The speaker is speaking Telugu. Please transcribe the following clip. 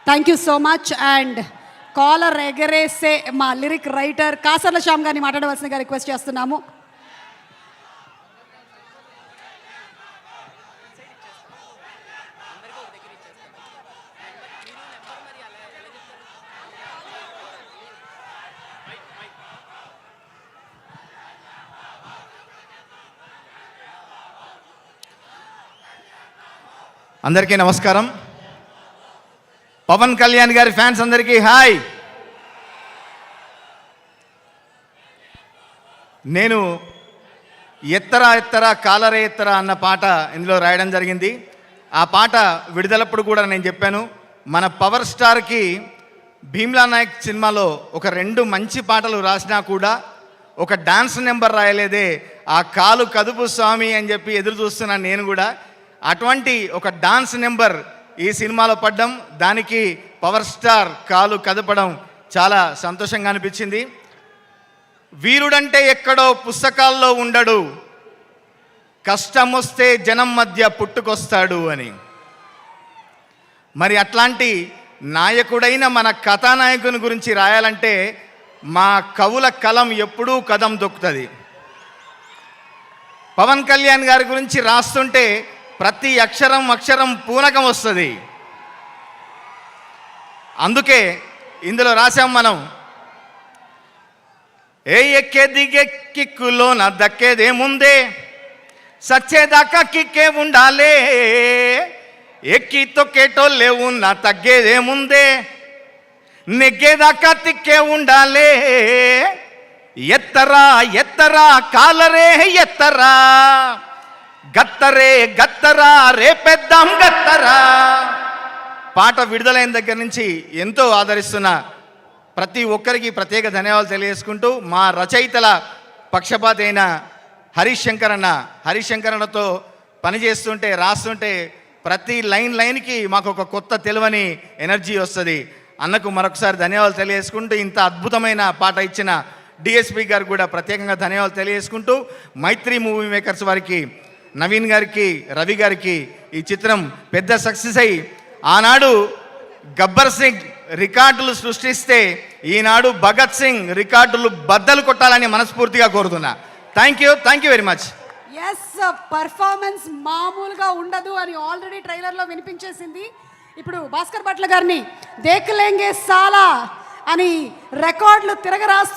Thank you so much. And collar ఎగరేసే మా లిరిక్ రైటర్ కాసర్ల శ్యామ్ గారిని మాట్లాడవలసిందిగా రిక్వెస్ట్ చేస్తున్నాము. అందరికీ నమస్కారం. పవన్ కళ్యాణ్ గారి ఫ్యాన్స్ అందరికీ హాయ్. నేను ఎత్తరా ఎత్తరా కాలరే ఎత్తరా అన్న పాట ఇందులో రాయడం జరిగింది. ఆ పాట విడుదలప్పుడు కూడా నేను చెప్పాను, మన పవర్ స్టార్కి భీమ్లా నాయక్ సినిమాలో ఒక 2 మంచి పాటలు రాసినా కూడా ఒక డాన్స్ నెంబర్ రాయలేదే, ఆ కాలు కదుపు స్వామి అని చెప్పి ఎదురు చూస్తున్నాను నేను కూడా. అటువంటి ఒక డాన్స్ నెంబర్ ఈ సినిమాలో పడ్డం, దానికి పవర్ స్టార్ కాలు కదపడం చాలా సంతోషంగా అనిపించింది. వీరుడంటే ఎక్కడో పుస్తకాల్లో ఉండడు, కష్టం వస్తే జనం మధ్య పుట్టుకొస్తాడు అని. మరి అట్లాంటి నాయకుడైన మన కథానాయకుని గురించి రాయాలంటే మా కవుల కలం ఎప్పుడూ కదం దొక్కుతుంది. పవన్ కళ్యాణ్ గారి గురించి రాస్తుంటే ప్రతి అక్షరం పూనకం వస్తుంది. అందుకే ఇందులో రాసాం మనం, ఏ ఎక్కే దిగే కిక్కులో నా దక్కేదేముందే, సచ్చేదాకా కిక్కే ఉండాలే, ఎక్కి తొక్కేటోళ్ళే ఉన్నా తగ్గేదేముందే, నెగ్గేదాకా తిక్కే ఉండాలే, ఎత్తరా ఎత్తరా కాలరే ఎత్తరా, గత్తరే గత్తరా రేపెద్దాం గత్తరా. పాట విడుదలైన దగ్గర నుంచి ఎంతో ఆదరిస్తున్న ప్రతి ఒక్కరికి ప్రత్యేక ధన్యవాదాలు తెలియజేసుకుంటూ, మా రచయితల పక్షపాతి అయిన హరీష్ శంకర్ అన్నతో పనిచేస్తుంటే రాస్తుంటే ప్రతి లైన్కి మాకు ఒక కొత్త తెలివని ఎనర్జీ వస్తుంది. అన్నకు మరొకసారి ధన్యవాదాలు తెలియజేసుకుంటూ, ఇంత అద్భుతమైన పాట ఇచ్చిన డిఎస్పి గారికి కూడా ప్రత్యేకంగా ధన్యవాదాలు తెలియజేసుకుంటూ, మైత్రి మూవీ మేకర్స్ వారికి, నవీన్ గారికి, రవి గారికి ఈ చిత్రం పెద్ద సక్సెస్ అయ్యి ఆనాడు గబ్బర్ సింగ్ రికార్డులు సృష్టిస్తే ఈనాడు భగత్ సింగ్ రికార్డులు బద్దలు కొట్టాలని మనస్ఫూర్తిగా కోరుతున్నా. Thank you very much. Yes, performance మామూలుగా ఉండదు అని ఆల్రెడీ ట్రైలర్లో వినిపించేసింది. ఇప్పుడు భాస్కర్ భట్ల గారిని దేఖలేంగే సాలా అని రికార్డులు తిరగరాస్తున్న